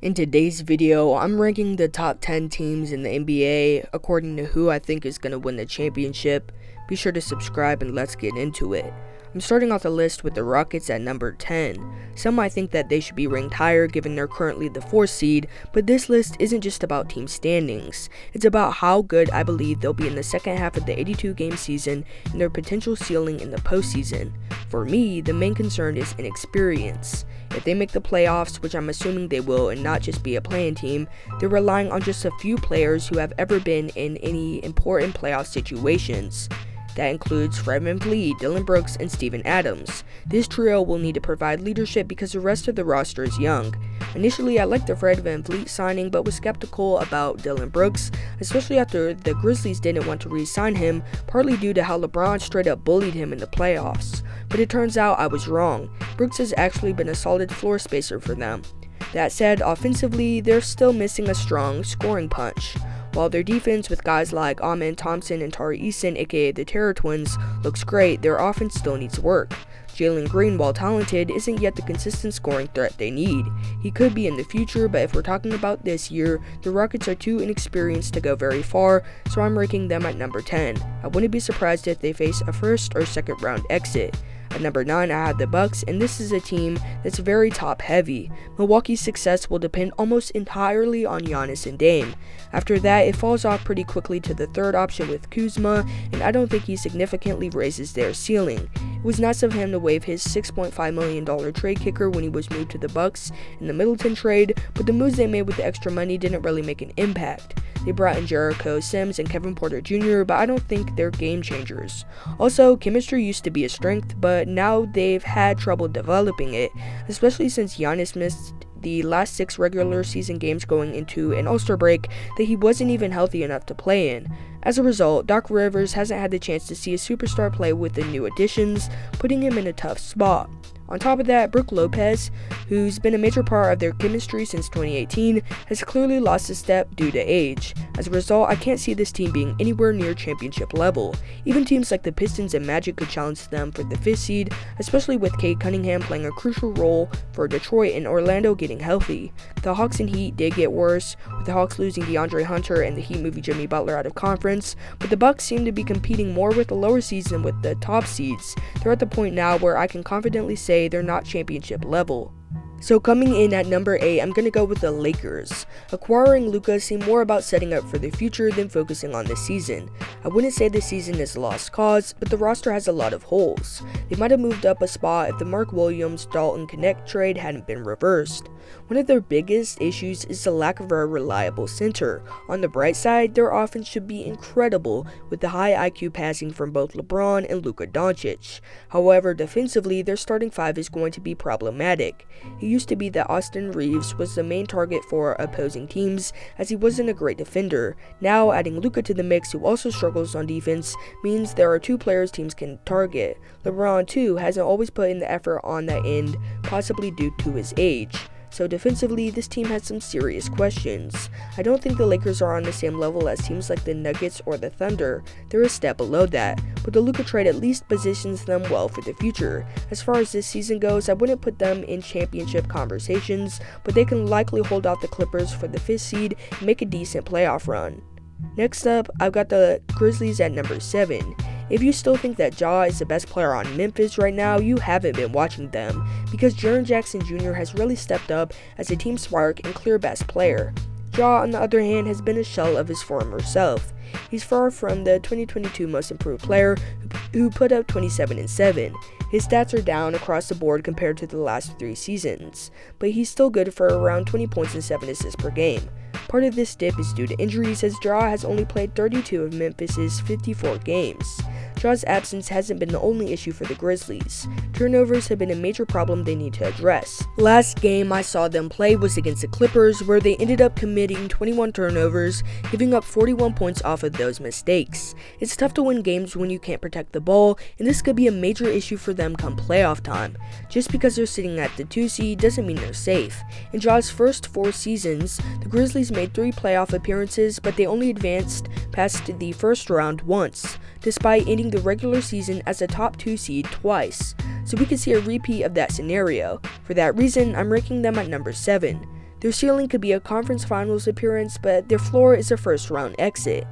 In today's video, I'm ranking the top 10 teams in the NBA according to who I think is going to win the championship. Be sure to subscribe and let's get into it. I'm starting off the list with the Rockets at number 10. Some might think that they should be ranked higher given they're currently the 4th seed, but this list isn't just about team standings. It's about how good I believe they'll be in the second half of the 82-game season and their potential ceiling in the postseason. For me, the main concern is inexperience. If they make the playoffs, which I'm assuming they will and not just be a play-in team, they're relying on just a few players who have ever been in any important playoff situations. That includes Fred VanVleet, Dillon Brooks, and Steven Adams. This trio will need to provide leadership because the rest of the roster is young. Initially, I liked the Fred VanVleet signing, but was skeptical about Dillon Brooks, especially after the Grizzlies didn't want to re-sign him, partly due to how LeBron straight up bullied him in the playoffs. But it turns out I was wrong. Brooks has actually been a solid floor spacer for them. That said, offensively, they're still missing a strong scoring punch. While their defense with guys like Amen Thompson and Tari Eason, aka the Terror Twins, looks great, their offense still needs work. Jalen Green, while talented, isn't yet the consistent scoring threat they need. He could be in the future, but if we're talking about this year, the Rockets are too inexperienced to go very far, so I'm ranking them at number 10. I wouldn't be surprised if they face a first or second round exit. At number 9, I have the Bucks, and this is a team that's very top-heavy. Milwaukee's success will depend almost entirely on Giannis and Dame. After that, it falls off pretty quickly to the third option with Kuzma, and I don't think he significantly raises their ceiling. It was nice of him to waive his $6.5 million trade kicker when he was moved to the Bucks in the Middleton trade, but the moves they made with the extra money didn't really make an impact. They brought in Jericho Sims and Kevin Porter Jr., but I don't think they're game changers. Also, chemistry used to be a strength, but now they've had trouble developing it, especially since Giannis missed the last 6 regular season games going into an All-Star break that he wasn't even healthy enough to play in. As a result, Doc Rivers hasn't had the chance to see a superstar play with the new additions, putting him in a tough spot. On top of that, Brook Lopez, who's been a major part of their chemistry since 2018, has clearly lost a step due to age. As a result, I can't see this team being anywhere near championship level. Even teams like the Pistons and Magic could challenge them for the 5th seed, especially with Cade Cunningham playing a crucial role for Detroit and Orlando getting healthy. The Hawks and Heat did get worse, with the Hawks losing DeAndre Hunter and the Heat moving Jimmy Butler out of conference, but the Bucks seem to be competing more with the lower seeds than with the top seeds. They're at the point now where I can confidently say they're not championship level. So coming in at number 8, I'm going to go with the Lakers. Acquiring Luka seemed more about setting up for the future than focusing on the season. I wouldn't say this season is a lost cause, but the roster has a lot of holes. They might have moved up a spot if the Mark Williams Dalton Connect trade hadn't been reversed. One of their biggest issues is the lack of a reliable center. On the bright side, their offense should be incredible with the high IQ passing from both LeBron and Luka Doncic. However, defensively, their starting 5 is going to be problematic. It used to be that Austin Reeves was the main target for opposing teams as he wasn't a great defender. Now, adding Luka to the mix, who also struggles on defense, means there are 2 players teams can target. LeBron, too, hasn't always put in the effort on that end, possibly due to his age. So defensively, this team has some serious questions. I don't think the Lakers are on the same level as teams like the Nuggets or the Thunder. They're a step below that, but the Luka trade at least positions them well for the future. As far as this season goes, I wouldn't put them in championship conversations, but they can likely hold off the Clippers for the 5th seed and make a decent playoff run. Next up, I've got the Grizzlies at number 7. If you still think that Ja is the best player on Memphis right now, you haven't been watching them, because Jaren Jackson Jr. has really stepped up as a team spark and clear best player. Ja, on the other hand, has been a shell of his former self. He's far from the 2022 most improved player who put up 27 and 7. His stats are down across the board compared to the last 3 seasons, but he's still good for around 20 points and 7 assists per game. Part of this dip is due to injuries, as Ja has only played 32 of Memphis's 54 games. Ja's absence hasn't been the only issue for the Grizzlies. Turnovers have been a major problem they need to address. Last game I saw them play was against the Clippers, where they ended up committing 21 turnovers, giving up 41 points off of those mistakes. It's tough to win games when you can't protect the ball, and this could be a major issue for them come playoff time. Just because they're sitting at the 2 seed doesn't mean they're safe. In Ja's first 4 seasons, the Grizzlies made 3 playoff appearances, but they only advanced past the first round once, despite ending the regular season as a top 2 seed twice. So we could see a repeat of that scenario. For that reason, I'm ranking them at number 7. Their ceiling could be a conference finals appearance, but their floor is a first round exit.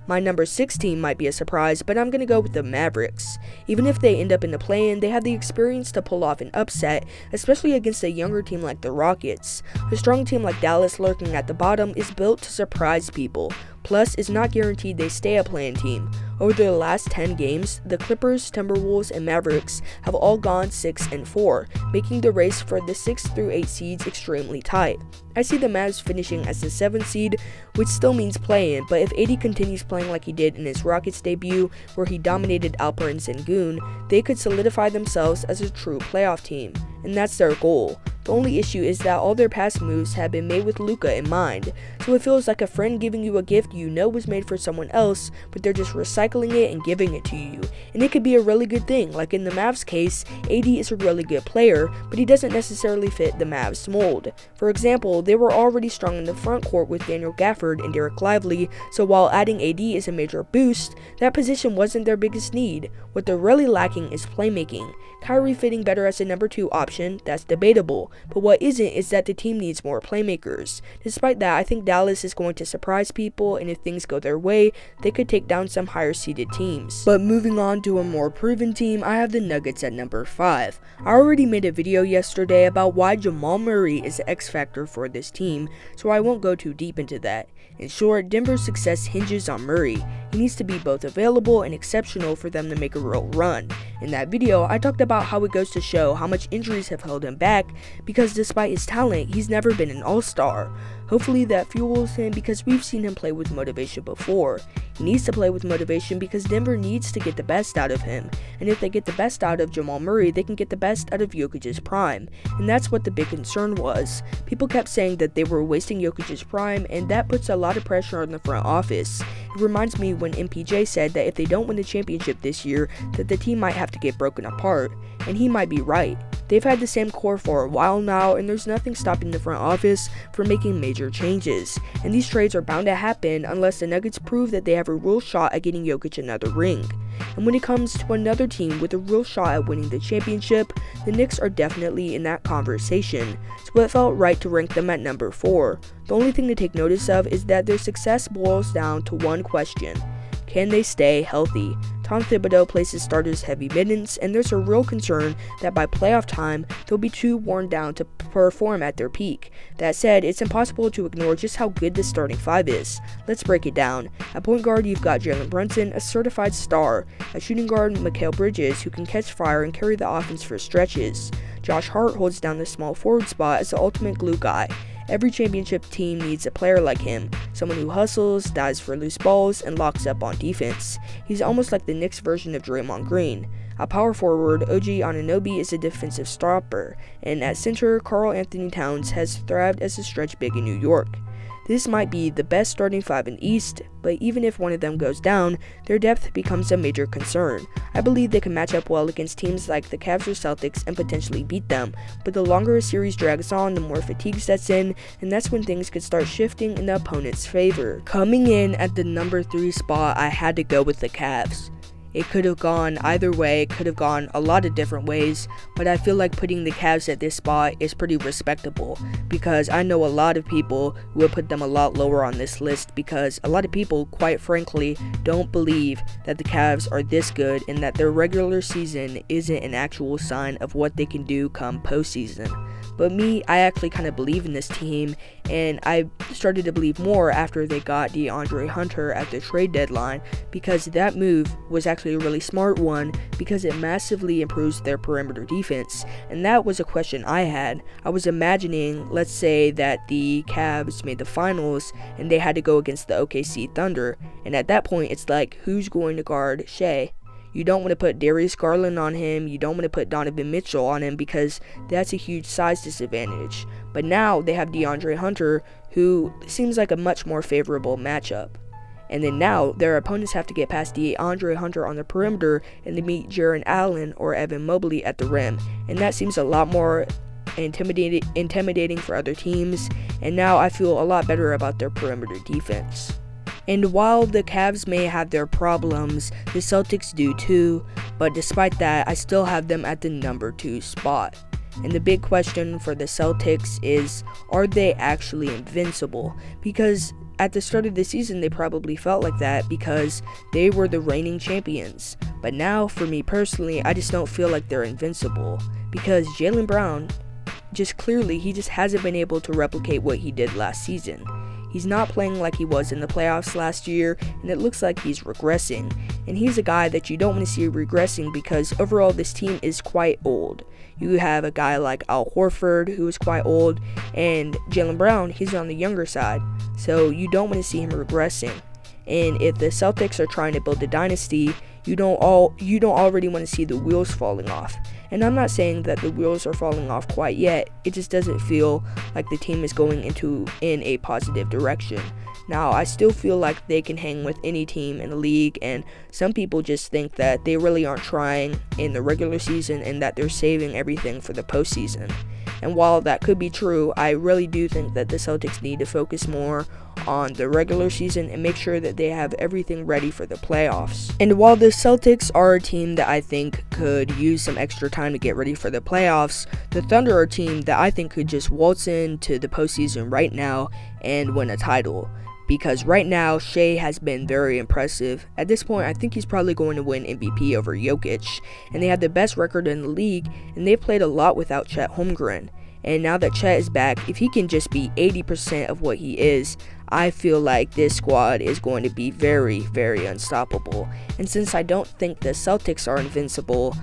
My number 6 team might be a surprise, but I'm going to go with the Mavericks. Even if they end up in the play-in, they have the experience to pull off an upset, especially against a younger team like the Rockets. A strong team like Dallas lurking at the bottom is built to surprise people. Plus, it's not guaranteed they stay a play-in team. Over the last 10 games, the Clippers, Timberwolves, and Mavericks have all gone 6-4, making the race for the 6 through 8 seeds extremely tight. I see the Mavs finishing as the 7th seed, which still means play-in, but if AD continues playing like he did in his Rockets debut, where he dominated Alperen Sengun, they could solidify themselves as a true playoff team, and that's their goal. The only issue is that all their past moves have been made with Luka in mind, so it feels like a friend giving you a gift you know was made for someone else, but they're just recycling it and giving it to you. And it could be a really good thing. Like in the Mavs case, AD is a really good player, but he doesn't necessarily fit the Mavs mold. For example, they were already strong in the front court with Daniel Gafford and Derek Lively, so while adding AD is a major boost, that position wasn't their biggest need. What they're really lacking is playmaking. Kyrie fitting better as a number 2 option, that's debatable, but what isn't is that the team needs more playmakers. Despite that, I think Dallas is going to surprise people, and if things go their way, they could take down some higher seeded teams. But moving on to a more proven team, I have the Nuggets at number 5. I already made a video yesterday about why Jamal Murray is the X factor for this team, so I won't go too deep into that. In short, Denver's success hinges on Murray. He needs to be both available and exceptional for them to make a real run. In that video, I talked about how it goes to show how much injuries have held him back, because despite his talent, he's never been an all-star. Hopefully that fuels him, because we've seen him play with motivation before. He needs to play with motivation because Denver needs to get the best out of him, and if they get the best out of Jamal Murray, they can get the best out of Jokic's prime, and that's what the big concern was. People kept saying that they were wasting Jokic's prime, and that puts a lot of pressure on the front office. It reminds me when MPJ said that if they don't win the championship this year, that the team might have to get broken apart, and he might be right. They've had the same core for a while now, and there's nothing stopping the front office from making major changes, and these trades are bound to happen unless the Nuggets prove that they have a real shot at getting Jokic another ring. And when it comes to another team with a real shot at winning the championship, the Knicks are definitely in that conversation, so it felt right to rank them at number 4. The only thing to take notice of is that their success boils down to one question: can they stay healthy? Tom Thibodeau places starters heavy minutes, and there's a real concern that by playoff time, they'll be too worn down to perform at their peak. That said, it's impossible to ignore just how good this starting 5 is. Let's break it down. At point guard, you've got Jalen Brunson, a certified star. At shooting guard, Mikal Bridges, who can catch fire and carry the offense for stretches. Josh Hart holds down the small forward spot as the ultimate glue guy. Every championship team needs a player like him, someone who hustles, dives for loose balls, and locks up on defense. He's almost like the Knicks version of Draymond Green. At power forward, OG Anunoby is a defensive stopper, and at center, Karl Anthony Towns has thrived as a stretch big in New York. This might be the best starting 5 in the East, but even if one of them goes down, their depth becomes a major concern. I believe they can match up well against teams like the Cavs or Celtics and potentially beat them, but the longer a series drags on, the more fatigue sets in, and that's when things could start shifting in the opponent's favor. Coming in at the number 3 spot, I had to go with the Cavs. It could have gone either way, it could have gone a lot of different ways, but I feel like putting the Cavs at this spot is pretty respectable, because I know a lot of people will put them a lot lower on this list, because a lot of people, quite frankly, don't believe that the Cavs are this good and that their regular season isn't an actual sign of what they can do come postseason. But me, I actually kind of believe in this team, and I started to believe more after they got DeAndre Hunter at the trade deadline, because that move was actually a really smart one, because it massively improves their perimeter defense. And that was a question I had. I was imagining, let's say that the Cavs made the finals and they had to go against the OKC Thunder, and at that point it's like, who's going to guard Shea? You don't want to put Darius Garland on him, you don't want to put Donovan Mitchell on him, because that's a huge size disadvantage. But now they have DeAndre Hunter, who seems like a much more favorable matchup. And then now their opponents have to get past DeAndre Hunter on the perimeter and to meet Jarrett Allen or Evan Mobley at the rim, and that seems a lot more intimidating for other teams, and now I feel a lot better about their perimeter defense. And while the Cavs may have their problems, the Celtics do too, but despite that, I still have them at the number 2 spot. And the big question for the Celtics is, are they actually invincible? Because at the start of the season, they probably felt like that because they were the reigning champions. But now, for me personally, I just don't feel like they're invincible because Jaylen Brown, he just hasn't been able to replicate what he did last season. He's not playing like he was in the playoffs last year, and it looks like he's regressing. And he's a guy that you don't want to see regressing because overall this team is quite old. You have a guy like Al Horford, who is quite old, and Jaylen Brown, he's on the younger side. So you don't want to see him regressing. And if the Celtics are trying to build a dynasty, you don't already want to see the wheels falling off. And I'm not saying that the wheels are falling off quite yet. It just doesn't feel like the team is going in a positive direction. Now, I still feel like they can hang with any team in the league, and some people just think that they really aren't trying in the regular season and that they're saving everything for the postseason. And while that could be true, I really do think that the Celtics need to focus more on the regular season and make sure that they have everything ready for the playoffs. And while the Celtics are a team that I think could use some extra time to get ready for the playoffs, the Thunder are a team that I think could just waltz into the postseason right now and win a title. Because right now, Shea has been very impressive. At this point, I think he's probably going to win MVP over Jokic. And they have the best record in the league, and they've played a lot without Chet Holmgren. And now that Chet is back, if he can just be 80% of what he is, I feel like this squad is going to be very, very unstoppable. And since I don't think the Celtics are invincible,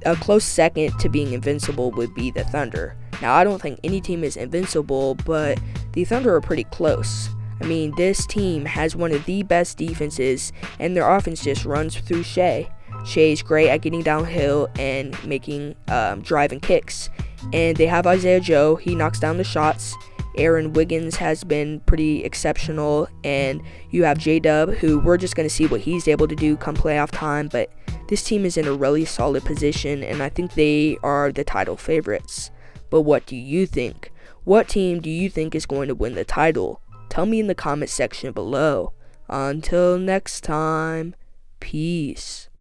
a close second to being invincible would be the Thunder. Now, I don't think any team is invincible, but the Thunder are pretty close. I mean, this team has one of the best defenses, and their offense just runs through Shea. Shea's great at getting downhill and making driving kicks. And they have Isaiah Joe. He knocks down the shots. Aaron Wiggins has been pretty exceptional. And you have J-Dub, who we're just going to see what he's able to do come playoff time. But this team is in a really solid position, and I think they are the title favorites. But what do you think? What team do you think is going to win the title? Tell me in the comment section below. Until next time, peace.